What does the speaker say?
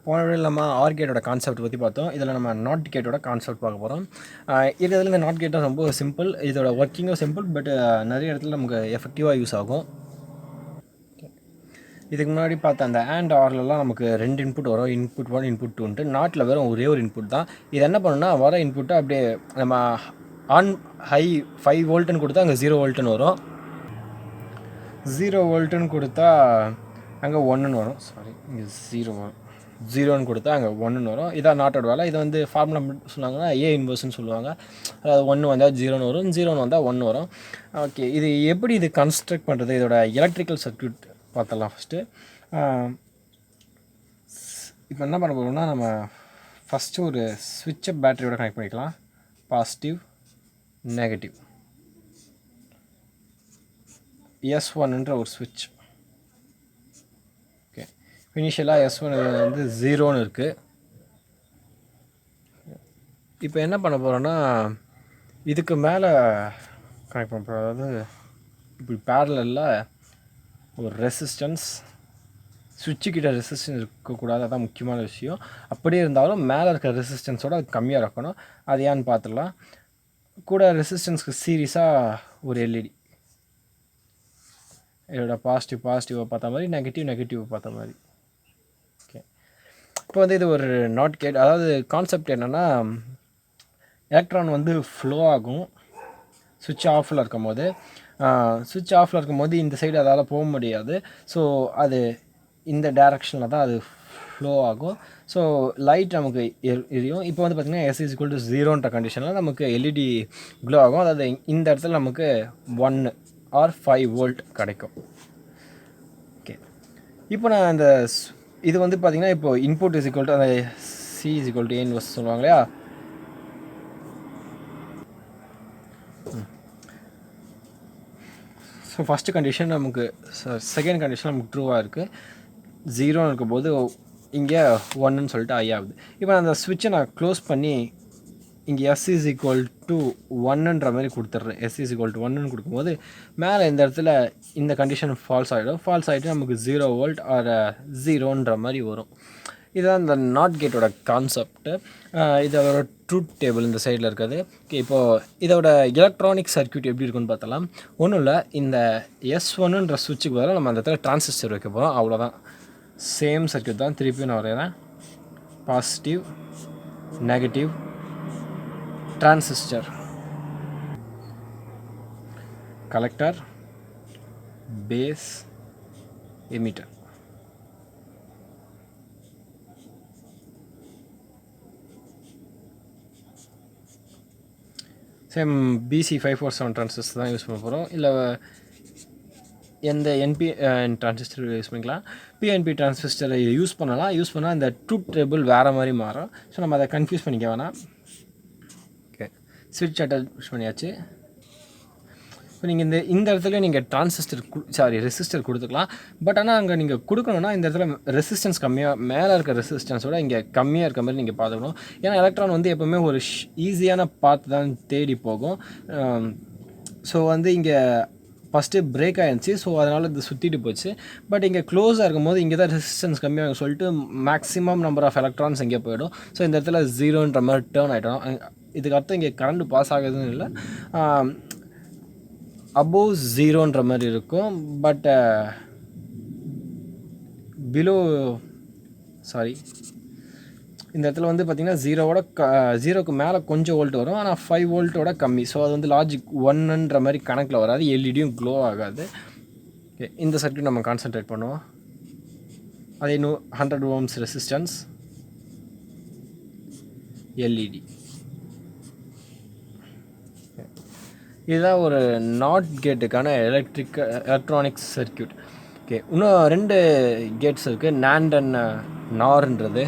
போன வீடியோவில் நம்ம ஆர் கேட்டோட கான்செப்ட் பற்றி பார்த்தோம். இதில் நம்ம நாட் கேட்டோட கான்செப்ட் பார்க்க போகிறோம். இதில் இந்த நாட் கேட்டும் ரொம்ப சிம்பிள், இதோட ஒர்க்கிங்கும் சிம்பிள், பட் நிறைய இடத்துல நமக்கு எஃபெக்டிவாக யூஸ் ஆகும். இதுக்கு முன்னாடி பார்த்த அந்த அண்ட் ஆர்லலாம் நமக்கு 2 இன்புட் வரும், இன்புட் 1 இன்புட் 2ன்ட்டு. நாட்டில் வெறும் ஒரே ஒரு இன்புட் தான். இது என்ன பண்ணுன்னா வர இன்புட்டை அப்படியே நம்ம ஆன் ஹை 5 வோல்ட்டுன்னு கொடுத்தா அங்கே 0 வோல்ட்டுன்னு வரும். 0 வோல்ட்டுன்னு கொடுத்தா அங்கே 1ன்னு வரும். இங்கே 0 வரும். 0ன்னு கொடுத்தா அங்கே 1ன்னு வரும். இதான் நாட்டோட வேலை. இதை வந்து ஃபார்முலா சொன்னாங்கன்னா ஏ இன்வர்ஸ்ன்னு சொல்லுவாங்க. அதாவது 1 வந்தால் 0ன்னு வரும், 0ன்னு வந்தால் 1 வரும். ஓகே, இது எப்படி இது கன்ஸ்ட்ரக்ட் பண்ணுறது, இதோட எலக்ட்ரிக்கல் சர்க்யூட் பார்த்தலாம் ஃபஸ்ட்டு. இப்போ என்ன பண்ண போகிறோம்னா, நம்ம ஃபஸ்ட்டு ஒரு ஸ்விட்சை பேட்டரியோட கனெக்ட் பண்ணிக்கலாம். பாசிட்டிவ், நெகட்டிவ், S1ன்ற ஒரு ஸ்விட்ச். ஓகே, இனிஷியலாக S1 வந்து 0ன்னு இருக்குது. இப்போ என்ன பண்ண போகிறோன்னா, இதுக்கு மேலே கனெக்ட் பண்ண போகிறோம். அதாவது இப்படி பேரலில் ஒரு ரெசிஸ்டன்ஸ், சுவிட்சுக்கிட்ட ரெசிஸ்டன்ஸ் இருக்கக்கூடாது, அதான் முக்கியமான விஷயம். அப்படியே இருந்தாலும் மேலே இருக்கிற ரெசிஸ்டன்ஸோடு அது கம்மியாக இருக்கணும். அது ஏன்னு பார்த்துடலாம். கூட ரெசிஸ்டன்ஸ்க்கு சீரியஸாக ஒரு எல்இடி, இதோட பாசிட்டிவை பார்த்த மாதிரி, நெகட்டிவை பார்த்த மாதிரி. ஓகே, இப்போ வந்து இது ஒரு நாட் கேட். அதாவது கான்செப்ட் என்னென்னா, எலக்ட்ரான் வந்து ஃப்ளோ ஆகும் சுவிட்ச் ஆஃபில் இருக்கும் போது. சுவிட்ச் ஆஃபில் இருக்கும்போது இந்த சைடு அதால் போக முடியாது. ஸோ அது இந்த டைரக்ஷனில் தான் அது ஃப்ளோ ஆகும். ஸோ லைட் நமக்கு எரியும். இப்போ வந்து பார்த்திங்கன்னா S=0ன்ற கண்டிஷனில் நமக்கு எல்இடி க்ளோ ஆகும். அதாவது இந்த இடத்துல நமக்கு 1 or 5 வோல்ட் கிடைக்கும். ஓகே, இப்போ நான் அந்த இது வந்து பார்த்திங்கன்னா, இப்போ இன்புட் = அந்த C=A இன்வர்ஸ் சொல்லுவாங்க இல்லையா. ஸோ ஃபஸ்ட்டு கண்டிஷன் நமக்கு, செகண்ட் கண்டிஷன் நமக்கு ட்ரூவாக இருக்குது. 0ன்னு இருக்கும்போது இங்கே 1ன்னு சொல்லிட்டு ஐ ஆகுது. இப்போ நான் அந்த ஸ்விட்சை நான் க்ளோஸ் பண்ணி இங்கே S=1ன்ற மாதிரி கொடுத்துட்றேன். S=1ன்னு கொடுக்கும்போது மேலே இந்த இடத்துல இந்த கண்டிஷன் ஃபால்ஸ் ஆகிடும். ஃபால்ஸ் ஆகிட்டு நமக்கு 0 வோல்ட் ஆர் 0ன்ற மாதிரி வரும். இதுதான் இந்த நாட் கேட்டோட கான்செப்ட்டு. இதோட ட்ரூத் டேபிள் இந்த சைடில் இருக்காது. ஓகே, இப்போது இதோட எலக்ட்ரானிக் சர்க்யூட் எப்படி இருக்குன்னு பார்த்தலாம். ஒன்றும் இல்லை, இந்த S1ன்ற சுவிட்சுக்கு பதிலாக நம்ம அந்த இடத்துல டிரான்சிஸ்டர் வைக்க போகிறோம், அவ்வளோதான். சேம் சர்க்யூட் தான். திருப்பி நான் வரைகிறேன். Positive, negative, transistor, collector, base, emitter. Same BC547 transistor தான் யூஸ் பண்ண போகிறோம். இல்லை எந்த NP டிரான்சிஸ்டர் யூஸ் பண்ணிக்கலாம். PNP டிரான்சிஸ்டரை யூஸ் பண்ணலாம். யூஸ் பண்ணால் இந்த ட்ரூத் டேபிள் வேறு மாதிரி மாறும். ஸோ நம்ம அதை கன்ஃபியூஸ் பண்ணிக்க வேணாம். ஓகே, ஸ்விட்ச் அட்டாச் பண்ணியாச்சு. இப்போ நீங்கள் இந்த இடத்துல நீங்கள் ரெசிஸ்டர் கொடுத்துக்கலாம். பட் ஆனால் அங்கே நீங்கள் கொடுக்கணுன்னா இந்த இடத்துல ரெசிஸ்டன்ஸ் கம்மியாக, மேலே இருக்க ரெசிஸ்டன்ஸோட இங்கே கம்மியாக இருக்க மாதிரி நீங்கள் பார்த்துக்கணும். ஏன்னா எலக்ட்ரான் வந்து எப்போவுமே ஒரு ஈஸியான பாத் தான் தேடி போகும். ஸோ வந்து இங்கே ஃபஸ்ட்டு பிரேக் ஆகிடுச்சு. ஸோ அதனால் இது சுற்றிட்டு போச்சு. பட் இங்கே க்ளோஸாக இருக்கும்போது இங்கே தான் ரெசிஸ்டன்ஸ் கம்மியாக சொல்லிட்டு மேக்ஸிமம் நம்பர் ஆஃப் எலக்ட்ரான்ஸ் இங்கே போயிடும். ஸோ இந்த இடத்துல 0ன்ற மாதிரி டேர்ன் ஆகிட்டோம். இதுக்கு அர்த்தம் இங்கே கரண்ட் பாஸ் ஆகுதுன்னு இல்லை, அபோவ் 0ன்ற மாதிரி இருக்கும். பட் பிலோ இந்த இடத்துல வந்து பார்த்திங்கன்னா 0க்கு மேலே கொஞ்சம் வோல்ட் வரும், ஆனால் 5 வோல்ட்டோட கம்மி. ஸோ அது வந்து லாஜிக் 1ன்ற மாதிரி கணக்கில் வராது, எல்இடியும் க்ளோ ஆகாது. ஓகே, இந்த சர்க்யூட் நம்ம கான்சன்ட்ரேட் பண்ணுவோம். அதே 100 ohms ரெசிஸ்டன்ஸ், எல்இடி. இதுதான் ஒரு நாட் கேட்டுக்கான எலக்ட்ரானிக்ஸ் சர்க்யூட். ஓகே, இன்னும் 2 கேட்ஸ் இருக்குது, NAND அண்ட் NORன்றது.